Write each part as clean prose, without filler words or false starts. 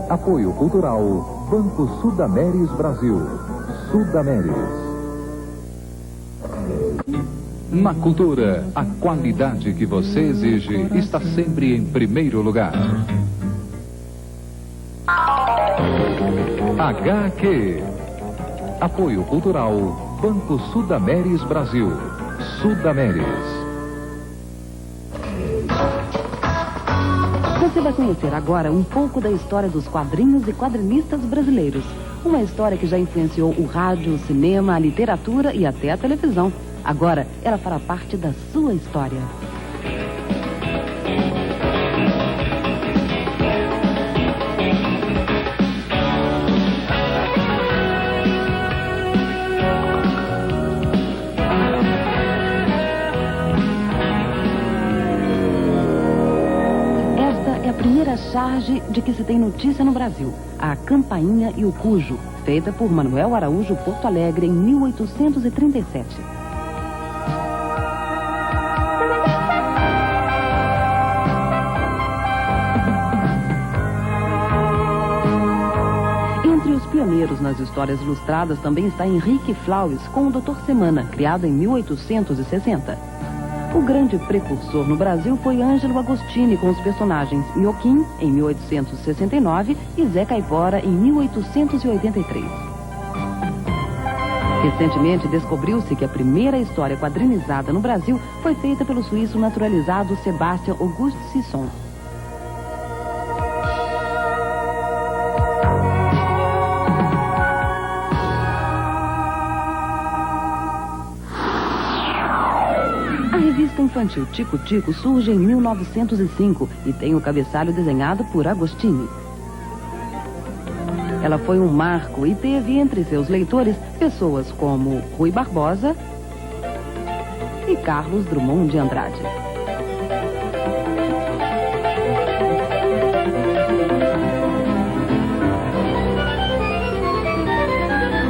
Apoio Cultural, Banco Sudameris Brasil. Sudameris. Na cultura, a qualidade que você exige está sempre em primeiro lugar. HQ. Apoio Cultural, Banco Sudameris Brasil. Sudameris. Você vai conhecer agora um pouco da história dos quadrinhos e quadrinistas brasileiros. Uma história que já influenciou o rádio, o cinema, a literatura e até a televisão. Agora, ela fará parte da sua história. Esta é a primeira charge de que se tem notícia no Brasil. A Campainha e o Cujo, feita por Manuel Araújo Porto Alegre em 1837. Entre os pioneiros nas histórias ilustradas também está Henrique Flaues com o Dr. Semana, criado em 1860. O grande precursor no Brasil foi Ângelo Agostini com os personagens Nhoquim, em 1869, e Zé Caipora, em 1883. Recentemente descobriu-se que a primeira história quadrinizada no Brasil foi feita pelo suíço naturalizado Sebastian August Sisson. A revista infantil Tico Tico surge em 1905 e tem o cabeçalho desenhado por Agostini. Ela foi um marco e teve entre seus leitores pessoas como Rui Barbosa e Carlos Drummond de Andrade.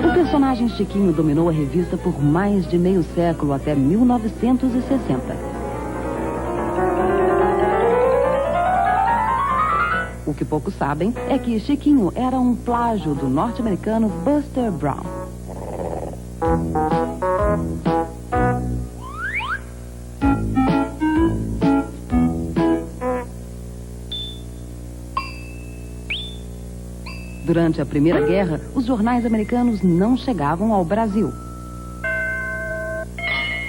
O personagem Chiquinho dominou a revista por mais de meio século, até 1960. O que poucos sabem é que Chiquinho era um plágio do norte-americano Buster Brown. Durante a Primeira Guerra, os jornais americanos não chegavam ao Brasil.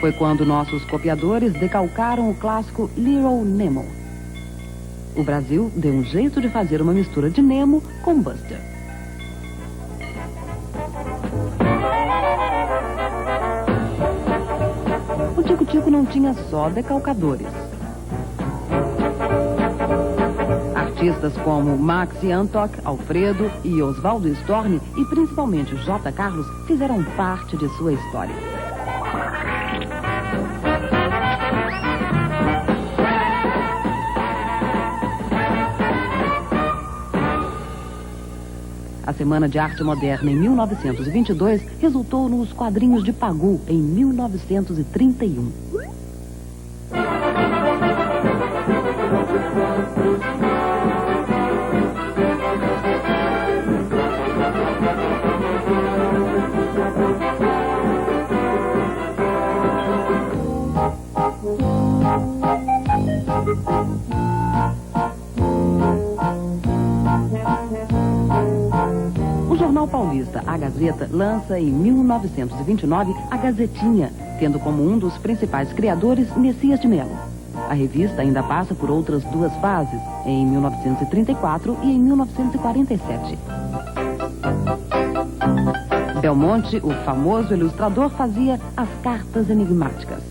Foi quando nossos copiadores decalcaram o clássico Little Nemo. O Brasil deu um jeito de fazer uma mistura de Nemo com Buster. O Tico Tico não tinha só decalcadores. Artistas como Maxi Antoc, Alfredo e Oswaldo Storni, e principalmente J. Carlos, fizeram parte de sua história. A Semana de Arte Moderna, em 1922, resultou nos Quadrinhos de Pagu, em 1931. O jornal paulista A Gazeta lança em 1929 a Gazetinha, tendo como um dos principais criadores Messias de Mello. A revista ainda passa por outras duas fases, em 1934 e em 1947. Belmonte, o famoso ilustrador, fazia as cartas enigmáticas.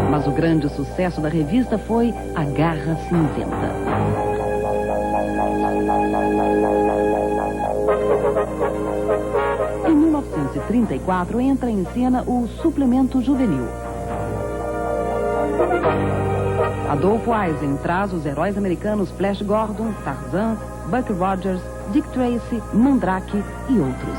Mas o grande sucesso da revista foi A Garra Cinzenta. Em 1934 entra em cena o Suplemento Juvenil. Adolfo Eisen traz os heróis americanos Flash Gordon, Tarzan, Buck Rogers, Dick Tracy, Mandrake e outros.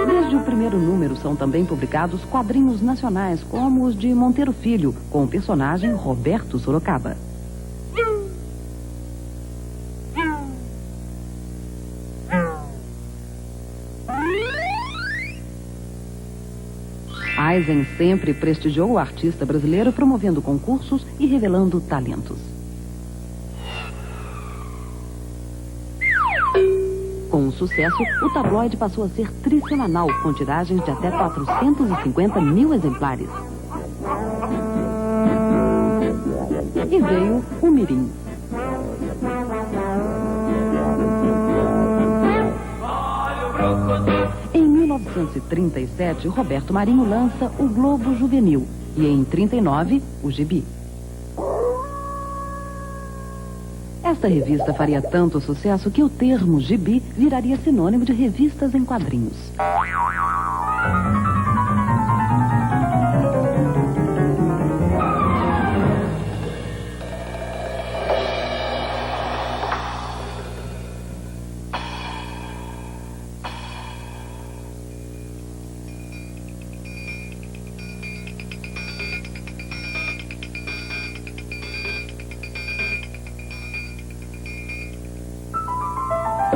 Desde o primeiro número são também publicados quadrinhos nacionais, como os de Monteiro Filho, com o personagem Roberto Sorocaba. Eisen sempre prestigiou o artista brasileiro, promovendo concursos e revelando talentos. Com o sucesso, o tabloide passou a ser trissemanal, com tiragens de até 450 mil exemplares. E veio o Mirim. Em 1937, Roberto Marinho lança o Globo Juvenil e em 1939, o Gibi. Esta revista faria tanto sucesso que o termo gibi viraria sinônimo de revistas em quadrinhos.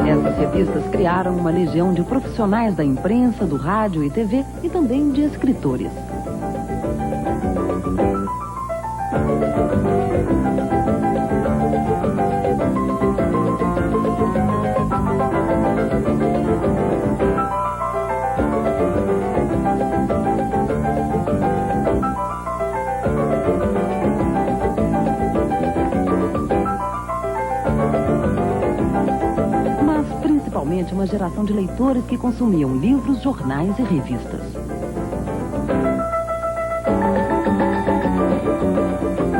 Essas revistas criaram uma legião de profissionais da imprensa, do rádio e TV e também de escritores. Uma geração de leitores que consumiam livros, jornais e revistas.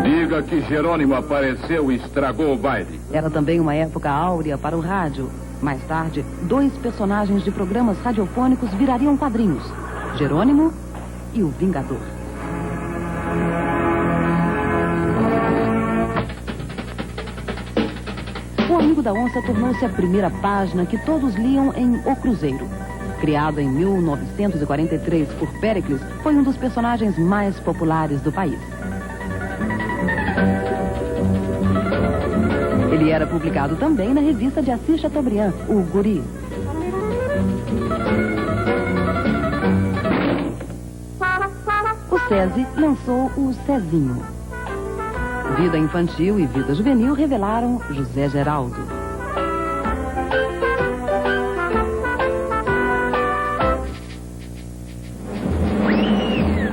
Diga que Jerônimo apareceu e estragou o baile. Era também uma época áurea para o rádio. Mais tarde, 2 personagens de programas radiofônicos virariam quadrinhos: Jerônimo e o Vingador. O Amigo da Onça tornou-se a primeira página que todos liam em O Cruzeiro. Criado em 1943 por Péricles, foi um dos personagens mais populares do país. Ele era publicado também na revista de Assis Chateaubriand, O Guri. O SESI lançou o Cezinho. Vida Infantil e Vida Juvenil revelaram José Geraldo.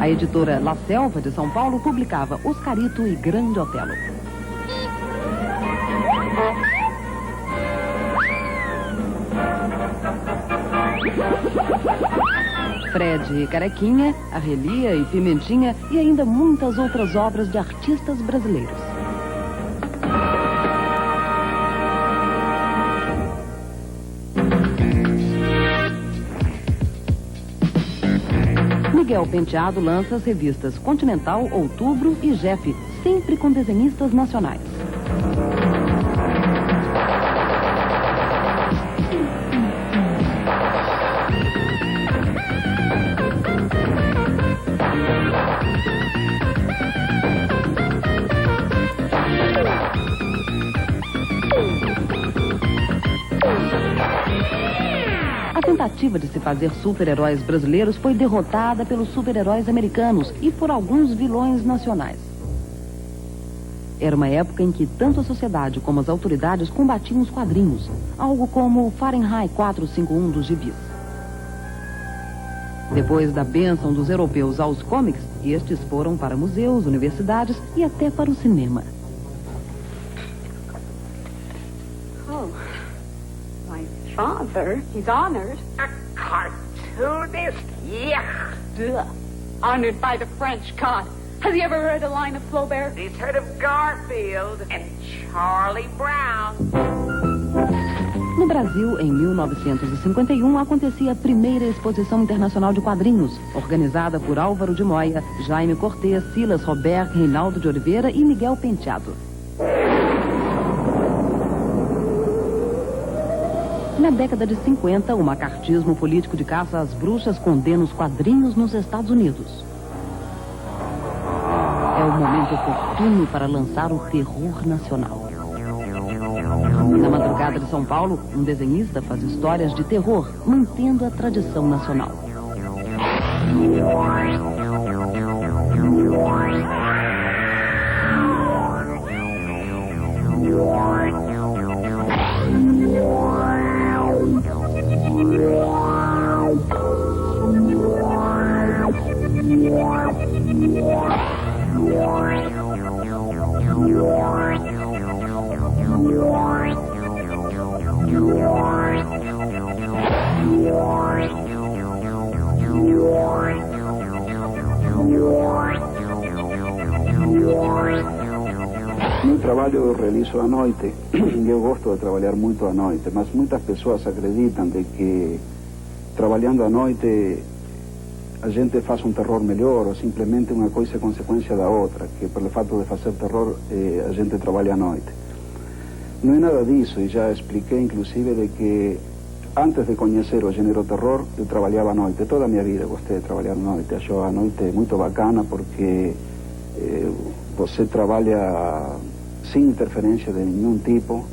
A editora La Selva de São Paulo publicava Oscarito e Grande Otelo. Fred e Carequinha, Arrelia e Pimentinha e ainda muitas outras obras de artistas brasileiros. Miguel Penteado lança as revistas Continental, Outubro e Jeff, sempre com desenhistas nacionais. A tentativa de se fazer super-heróis brasileiros foi derrotada pelos super-heróis americanos e por alguns vilões nacionais. Era uma época em que tanto a sociedade como as autoridades combatiam os quadrinhos, algo como o Fahrenheit 451 dos gibis. Depois da bênção dos europeus aos cómics, estes foram para museus, universidades e até para o cinema. Father, he's honored. A cartoonist? Yuck. Duh. Honored by the French God. Has he ever heard a line of Flaubert? He's heard of Garfield and Charlie Brown. No Brasil, em 1951, acontecia a primeira exposição internacional de quadrinhos, organizada por Álvaro de Moya, Jaime Cortez, Silas Robert, Reinaldo de Oliveira e Miguel Penteado. Na década de 50, o macartismo político de caça às bruxas condena os quadrinhos nos Estados Unidos. É o momento oportuno para lançar o terror nacional. Na madrugada de São Paulo, um desenhista faz histórias de terror, mantendo a tradição nacional. Meu trabalho eu realizo à noite e eu gosto de trabalhar muito à noite, mas muitas pessoas acreditam de que trabalhando à noite a gente faz um terror melhor ou simplesmente uma coisa é consequência da outra, que pelo fato de fazer terror a gente trabalha à noite. Não é nada disso, e já expliquei inclusive de que antes de conhecer o gênero terror eu trabalhava à noite, toda a minha vida gostei de trabalhar à noite, acho a noite muito bacana porque você trabalha sem interferência de nenhum tipo,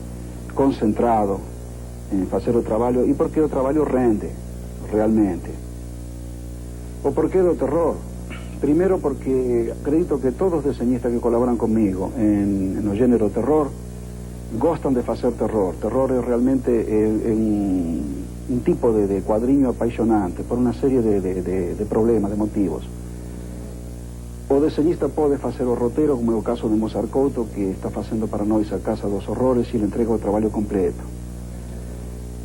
concentrado em fazer o trabalho, e porque o trabalho rende, realmente. O porquê do terror? Primeiro porque acredito que todos os desenhistas que colaboram comigo no gênero terror gostam de fazer terror. Terror é realmente um tipo de quadrinho apaixonante por uma série de problemas, de motivos. O desenhista pode fazer o roteiro, como é o caso de Mozart Couto, que está fazendo para nós a Casa dos Horrores e ele entrega o trabalho completo.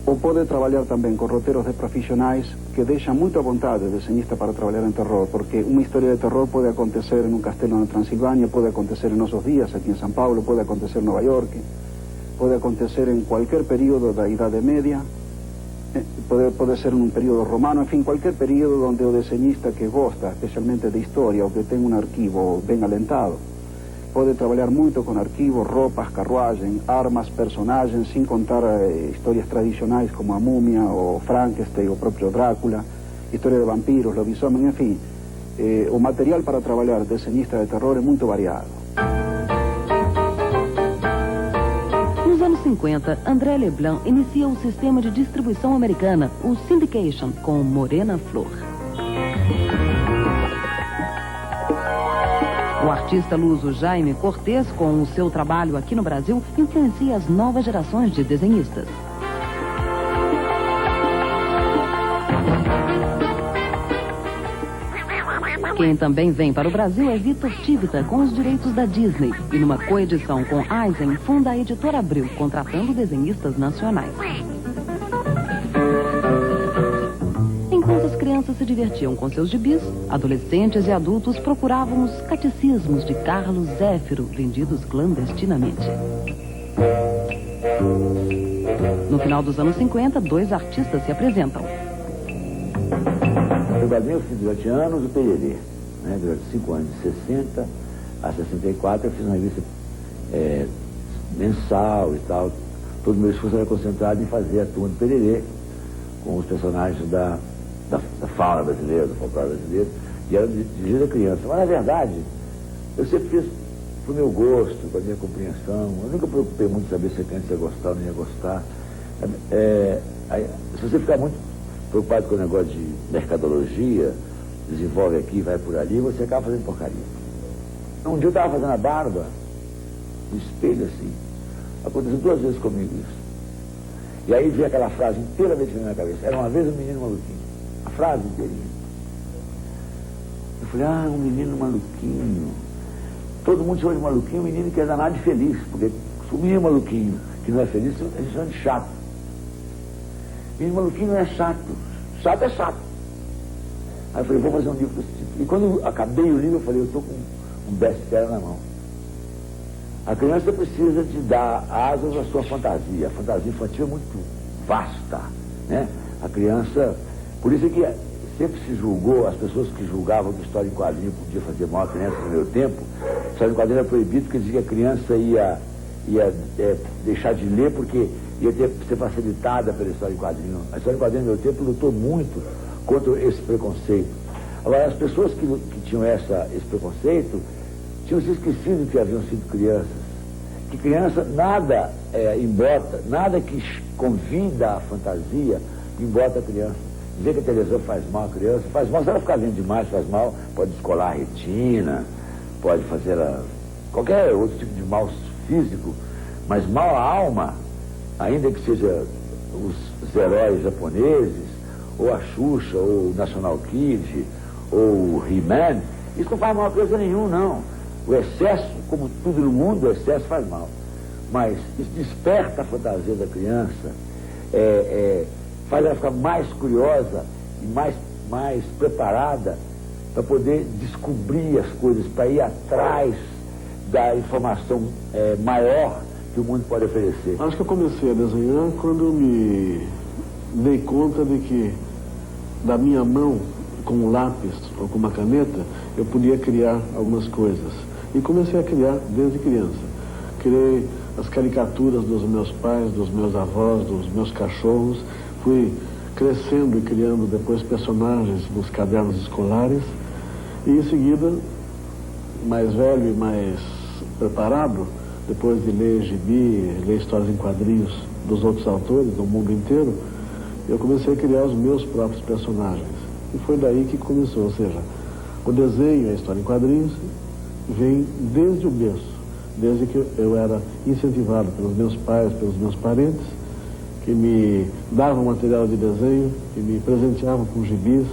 Ou pode trabalhar também com roteiros de profissionais que deixam muito à vontade o desenhista para trabalhar em terror, porque uma história de terror pode acontecer em um castelo na Transilvânia, pode acontecer em nossos dias aqui em São Paulo, pode acontecer em Nova York, pode acontecer em qualquer período da Idade Média, pode ser em um período romano, enfim, qualquer período onde o desenhista que gosta especialmente de história ou que tem um arquivo bem alentado pode trabalhar muito com arquivos, roupas, carruagem, armas, personagens, sem contar histórias tradicionais como a Múmia, o Frankenstein, o próprio Drácula, história de vampiros, lobisomem, enfim. O material para trabalhar desenhista de terror é muito variado. Nos anos 50, André Leblanc inicia o sistema de distribuição americana, o Syndication, com Morena Flor. O artista luso Jaime Cortez, com o seu trabalho aqui no Brasil, influencia as novas gerações de desenhistas. Quem também vem para o Brasil é Vitor Tivita, com os direitos da Disney. E numa coedição com Eisen, funda a Editora Abril, contratando desenhistas nacionais. Enquanto as crianças se divertiam com seus gibis, adolescentes e adultos procuravam os catecismos de Carlos Zéfiro, vendidos clandestinamente. No final dos anos 50, dois artistas se apresentam. O quadrinho eu fiz durante anos o Pererê, né? Durante 5 anos, de 60 a 64, eu fiz uma revista mensal e tal. Todo o meu esforço era concentrado em fazer a turma do Pererê, com os personagens da fauna brasileira, do folclore brasileiro, e era dirigido a criança. Mas, na verdade, eu sempre fiz pro meu gosto, com a minha compreensão. Eu nunca me preocupei muito em saber se a criança ia gostar ou não ia gostar. Se você ficar muito preocupado com o negócio de mercadologia, desenvolve aqui, vai por ali, você acaba fazendo porcaria. Um dia eu estava fazendo a barba, no espelho assim, aconteceu 2 vezes comigo isso. E aí veio aquela frase inteiramente na minha cabeça, era uma vez um menino maluquinho, a frase inteirinha. Eu falei, um menino maluquinho. Todo mundo chama de maluquinho, um menino que é danado de feliz, porque se o menino maluquinho que não é feliz, a gente chama de chato. Menino maluquinho não é chato. Chato é chato. Aí eu falei, vou fazer um livro desse tipo. E quando eu acabei o livro, eu falei, eu estou com um best-seller na mão. A criança precisa de dar asas à sua fantasia. A fantasia infantil é muito vasta, né? A criança, por isso é que sempre se julgou, as pessoas que julgavam que história em quadrinho podia fazer mal a criança no meu tempo, história em quadrinho era proibido porque dizia que a criança ia deixar de ler porque ia ser facilitada pela história em quadrinho. A história em quadrinho no meu tempo lutou muito contra esse preconceito. Agora, as pessoas que tinham esse preconceito tinham se esquecido que haviam sido crianças. Que criança, nada embota, nada que convida a fantasia, embota a criança. Dizer que a televisão faz mal à criança, faz mal, se ela ficar vendo demais, faz mal, pode descolar a retina, pode fazer qualquer outro tipo de mal físico, mas mal à alma, ainda que seja os heróis japoneses, ou a Xuxa, ou o National Kid, ou o He-Man, isso não faz mal a coisa nenhum, não. O excesso, como tudo no mundo, o excesso faz mal. Mas isso desperta a fantasia da criança, faz ela ficar mais curiosa e mais preparada para poder descobrir as coisas, para ir atrás da informação maior que o mundo pode oferecer. Acho que eu comecei a desenhar quando eu me dei conta de que da minha mão, com um lápis ou com uma caneta, eu podia criar algumas coisas. E comecei a criar desde criança. Criei as caricaturas dos meus pais, dos meus avós, dos meus cachorros. Fui crescendo e criando depois personagens nos cadernos escolares. E em seguida, mais velho e mais preparado, depois de ler gibi, ler histórias em quadrinhos dos outros autores do mundo inteiro, eu comecei a criar os meus próprios personagens. E foi daí que começou, ou seja, o desenho e a história em quadrinhos vem desde o berço, desde que eu era incentivado pelos meus pais, pelos meus parentes, que me davam material de desenho, que me presenteavam com gibis.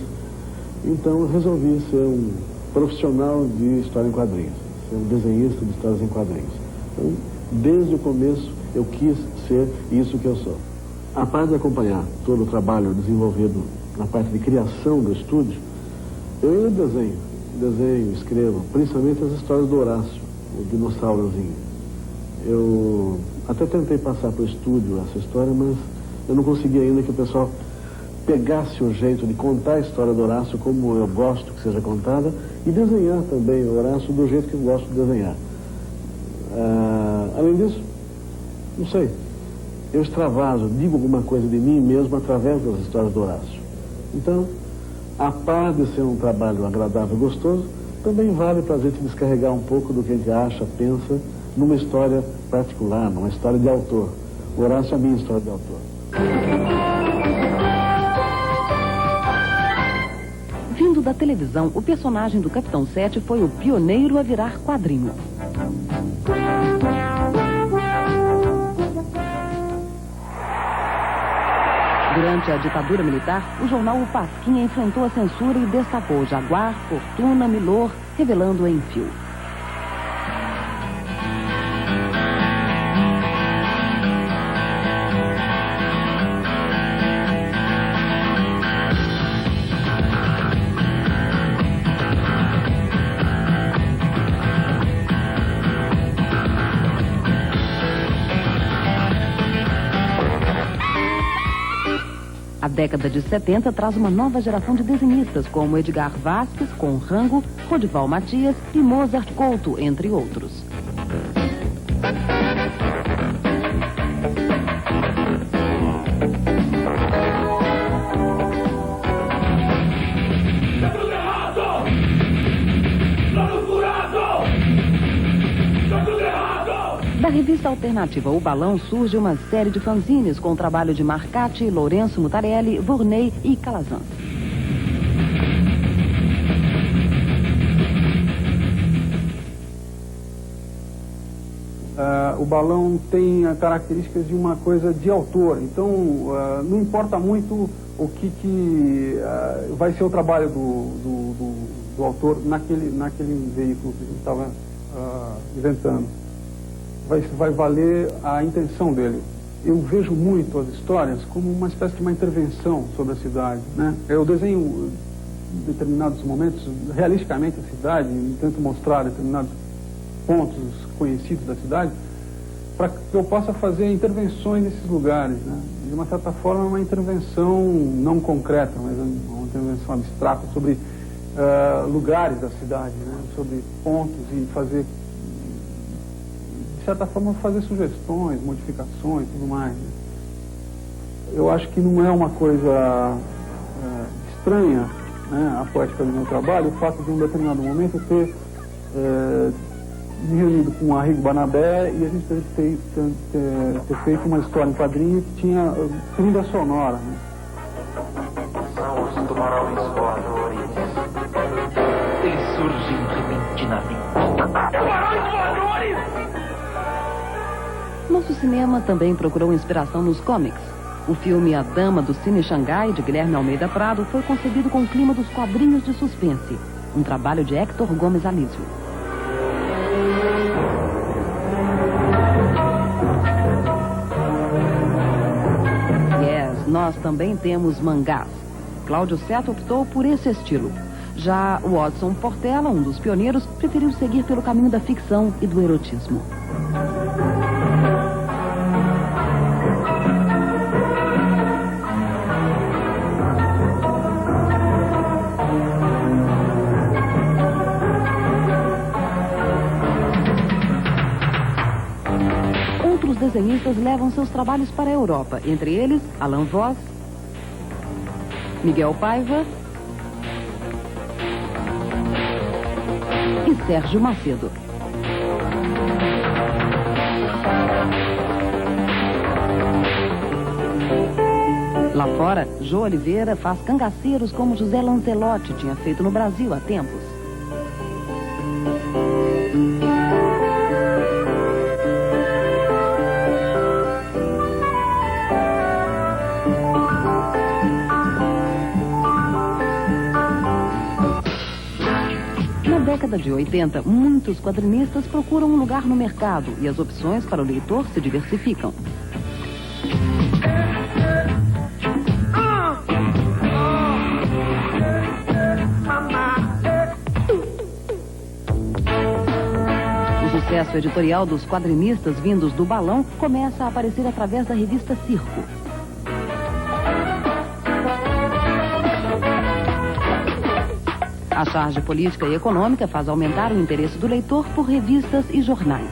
Então eu resolvi ser um profissional de história em quadrinhos, ser um desenhista de histórias em quadrinhos. Então, desde o começo, eu quis ser isso que eu sou. A parte de acompanhar todo o trabalho desenvolvido na parte de criação do estúdio, eu ainda desenho, escrevo, principalmente as histórias do Horácio, o dinossaurozinho. Eu até tentei passar para o estúdio essa história, mas eu não consegui ainda que o pessoal pegasse o jeito de contar a história do Horácio como eu gosto que seja contada e desenhar também o Horácio do jeito que eu gosto de desenhar. Além disso, não sei, eu extravaso, digo alguma coisa de mim mesmo através das histórias do Horácio. Então, a par de ser um trabalho agradável e gostoso, também vale para a gente descarregar um pouco do que a gente acha, pensa, numa história particular, numa história de autor. O Horácio é a minha história de autor. Vindo da televisão, o personagem do Capitão 7 foi o pioneiro a virar quadrinho. Durante a ditadura militar, o jornal O Pasquinha enfrentou a censura e destacou Jaguar, Fortuna, Milor, revelando em fio. A década de 70 traz uma nova geração de desenhistas, como Edgar Vasquez, com Rango, Rodival Matias e Mozart Couto, entre outros. Da revista alternativa O Balão surge uma série de fanzines com o trabalho de Marcati, Lourenço Mutarelli, Vourney e Calazans. O Balão tem características de uma coisa de autor, então não importa muito o que vai ser o trabalho do autor naquele veículo que a gente estava inventando. Vai valer a intenção dele. Eu vejo muito as histórias como uma espécie de uma intervenção sobre a cidade, né? Eu desenho em determinados momentos realisticamente a cidade, tento mostrar determinados pontos conhecidos da cidade, para que eu possa fazer intervenções nesses lugares, né? De uma certa forma, uma intervenção não concreta, mas uma intervenção abstrata sobre lugares da cidade, né? Sobre pontos e fazer, de certa forma, fazer sugestões, modificações e tudo mais, né? Eu acho que não é uma coisa estranha, né, a poética do meu trabalho, o fato de um determinado momento ter me reunido com o Arrigo Barnabé e a gente ter feito uma história em quadrinho que tinha trilha sonora, né? São os tubarões voadores. Eles surgem repentinamente. Tubarões voadores! Nosso cinema também procurou inspiração nos cómics. O filme A Dama do Cine Xangai, de Guilherme Almeida Prado, foi concebido com o clima dos quadrinhos de suspense, um trabalho de Hector Gomes Alísio. Nós também temos mangás. Cláudio Setto optou por esse estilo. Já o Watson Portela, um dos pioneiros, preferiu seguir pelo caminho da ficção e do erotismo. Outros desenhistas levam seus trabalhos para a Europa, entre eles Alain Voss, Miguel Paiva e Sérgio Macedo. Lá fora, Jô Oliveira faz cangaceiros como José Lancelotti tinha feito no Brasil há tempos. Na década de 80, muitos quadrinistas procuram um lugar no mercado e as opções para o leitor se diversificam. O sucesso editorial dos quadrinistas vindos do balão começa a aparecer através da revista Circo. A charge política e econômica faz aumentar o interesse do leitor por revistas e jornais.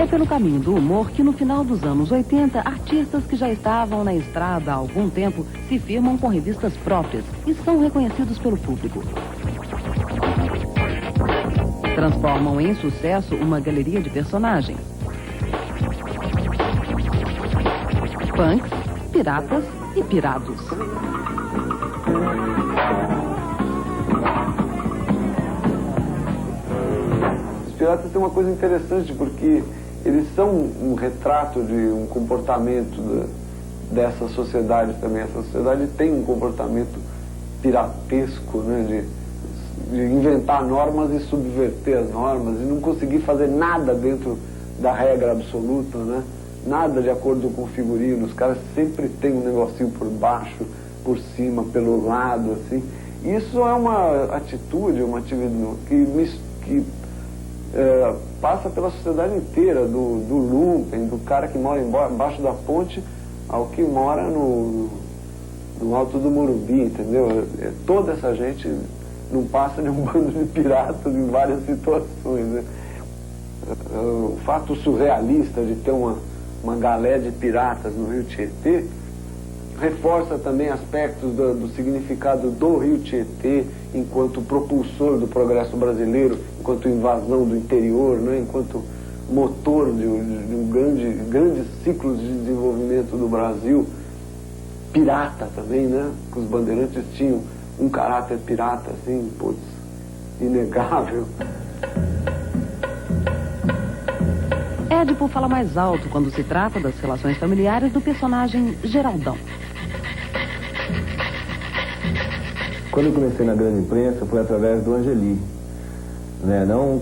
Pelo caminho do humor que no final dos anos 80, artistas que já estavam na estrada há algum tempo se firmam com revistas próprias e são reconhecidos pelo público. Transformam em sucesso uma galeria de personagens. Punks, piratas e pirados. Os piratas têm uma coisa interessante porque eles são um retrato de um comportamento dessa sociedade também. Essa sociedade tem um comportamento piratesco, né, de inventar normas e subverter as normas e não conseguir fazer nada dentro da regra absoluta, né? Nada de acordo com o figurino. Os caras sempre têm um negocinho por baixo, por cima, pelo lado, assim. Isso é uma atitude, uma atividade que passa pela sociedade inteira, do lumpen, do cara que mora embaixo da ponte ao que mora no alto do Morumbi, entendeu? Toda essa gente não passa de um bando de piratas em várias situações, né? O fato surrealista de ter uma galé de piratas no Rio Tietê reforça também aspectos do significado do Rio Tietê enquanto propulsor do progresso brasileiro, enquanto invasão do interior, né? Enquanto motor de um grandes ciclos de desenvolvimento do Brasil. Pirata também, né? Que os bandeirantes tinham um caráter pirata, assim, putz. inegável. Édipo fala mais alto quando se trata das relações familiares do personagem Geraldão. Quando eu comecei na grande imprensa foi através do Angeli. Né? Não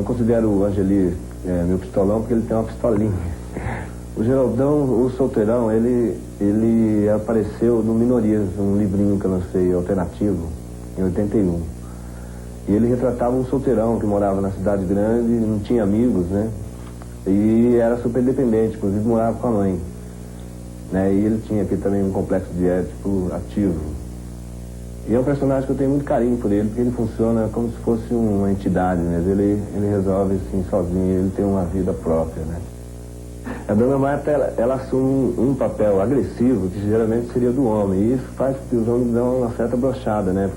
considero o Angeli meu pistolão porque ele tem uma pistolinha. O Geraldão, o solteirão, ele apareceu no Minorias, um livrinho que eu lancei alternativo, em 81. E ele retratava um solteirão que morava na cidade grande, não tinha amigos, né? E era super independente, inclusive morava com a mãe. Né? E ele tinha aqui também um complexo de Édipo ativo. E é um personagem que eu tenho muito carinho por ele, porque ele funciona como se fosse uma entidade, né? Ele resolve assim sozinho, ele tem uma vida própria, né? A Dona Marta, ela assume um papel agressivo, que geralmente seria do homem, e isso faz com que os homens dão uma certa brochada, né?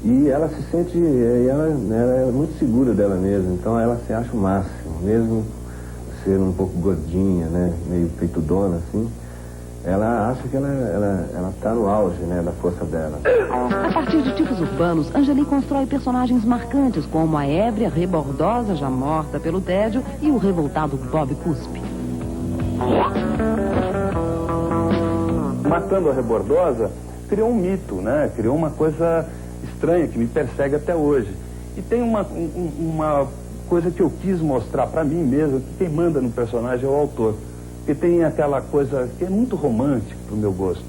E ela se sente, ela é muito segura dela mesma, então ela se acha o máximo, mesmo ser um pouco gordinha, né? Meio peitudona, assim. Ela acha que ela tá no auge, né, da força dela. A partir de tipos urbanos, Angeli constrói personagens marcantes, como a ébria rebordosa, já morta pelo tédio, e o revoltado Bob Cuspe. Matando a Rebordosa criou um mito, né? Criou uma coisa estranha que me persegue até hoje. E tem uma coisa que eu quis mostrar pra mim mesmo, que quem manda no personagem é o autor. Porque tem aquela coisa que é muito romântica pro meu gosto.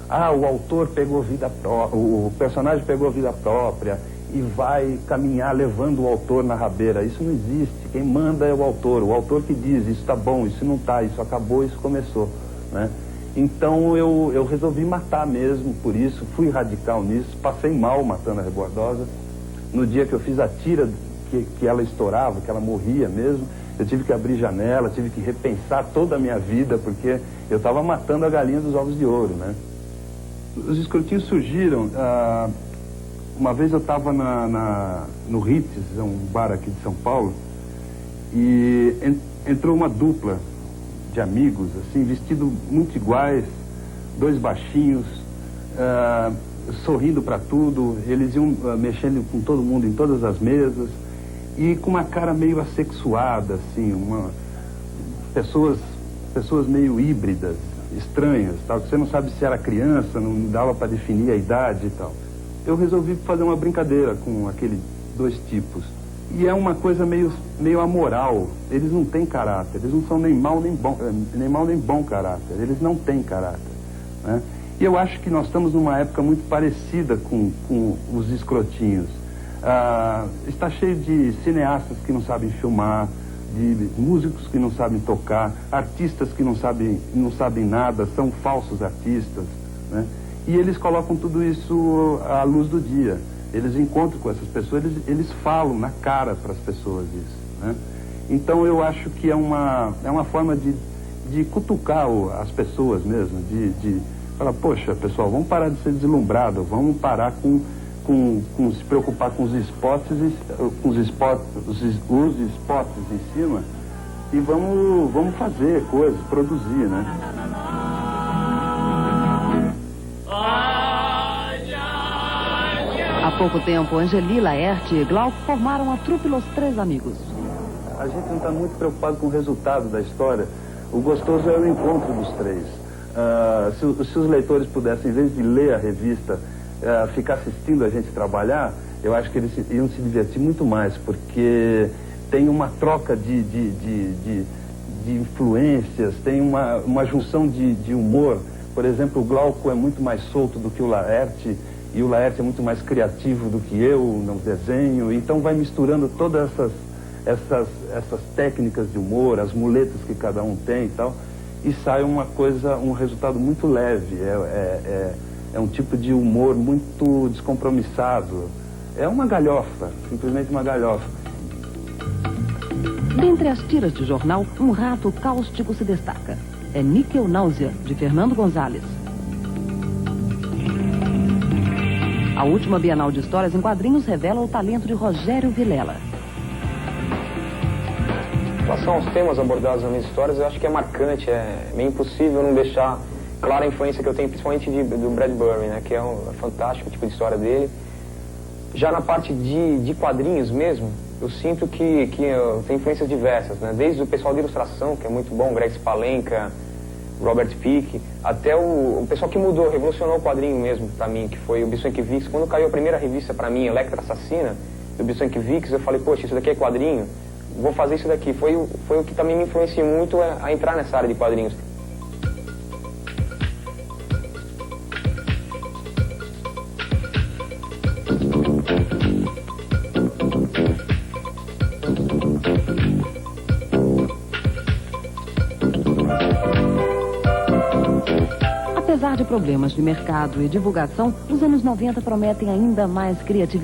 O autor pegou vida própria, o personagem pegou vida própria e vai caminhar levando o autor na rabeira. Isso não existe. Quem manda é o autor que diz, isso tá bom, isso não tá, isso acabou, isso começou, né? Então eu resolvi matar mesmo por isso, fui radical nisso, passei mal matando a Rebordosa. No dia que eu fiz a tira que ela estourava, que ela morria mesmo, eu tive que abrir janela, tive que repensar toda a minha vida, porque eu estava matando a galinha dos ovos de ouro, né? Os escrotinhos surgiram, uma vez eu estava no Ritz, um bar aqui de São Paulo, e entrou uma dupla de amigos, assim, vestidos muito iguais, dois baixinhos, sorrindo para tudo, eles iam mexendo com todo mundo em todas as mesas, e com uma cara meio assexuada, assim, pessoas meio híbridas, estranhas, tal, que você não sabe se era criança, não dava para definir a idade e tal. Eu resolvi fazer uma brincadeira com aqueles dois tipos. E é uma coisa meio amoral. Eles não têm caráter, eles não são nem mal nem bom caráter, eles não têm caráter, né? E eu acho que nós estamos numa época muito parecida com os escrotinhos. Está cheio de cineastas que não sabem filmar, de músicos que não sabem tocar, artistas que não sabem nada, são falsos artistas, né? E eles colocam tudo isso à luz do dia. Eles encontram com essas pessoas, eles falam na cara para as pessoas isso, né? Então eu acho que é uma forma de cutucar as pessoas mesmo, de falar, poxa, pessoal, vamos parar de ser deslumbrado, vamos parar com se preocupar com os spots em cima e vamos fazer coisas, produzir, né? Há pouco tempo, Angeli, Laerte e Glauco formaram a trupe Los Três Amigos. A gente não está muito preocupado com o resultado da história. O gostoso é o encontro dos três. Se os leitores pudessem, em vez de ler a revista, ficar assistindo a gente trabalhar, eu acho que eles iam se divertir muito mais, porque tem uma troca de influências, tem uma junção de humor. Por exemplo, o Glauco é muito mais solto do que o Laerte, e o Laerte é muito mais criativo do que eu no desenho, então vai misturando todas essas técnicas de humor, as muletas que cada um tem e tal, e sai um resultado muito leve, é um tipo de humor muito descompromissado, é uma galhofa, simplesmente uma galhofa. Dentre as tiras de jornal, um rato cáustico se destaca. É Níquel Náusea, de Fernando Gonzalez. A última Bienal de Histórias em Quadrinhos revela o talento de Rogério Vilela. Em relação aos temas abordados nas minhas histórias, eu acho que é marcante, é meio impossível não deixar clara a influência que eu tenho, principalmente do Bradbury, né, que é fantástico o tipo de história dele. Já na parte de quadrinhos mesmo, eu sinto que tem influências diversas, né? Desde o pessoal de ilustração, que é muito bom, Greg Spalenka, Robert Peake, até o pessoal que mudou, revolucionou o quadrinho mesmo pra mim, que foi o Bisonkiewicz. Quando caiu a primeira revista pra mim, Electra Assassina, do Bisonkiewicz, eu falei, poxa, isso daqui é quadrinho, vou fazer isso daqui. Foi o que também me influenciou muito a entrar nessa área de quadrinhos. Apesar de problemas de mercado e divulgação, os anos 90 prometem ainda mais criatividade.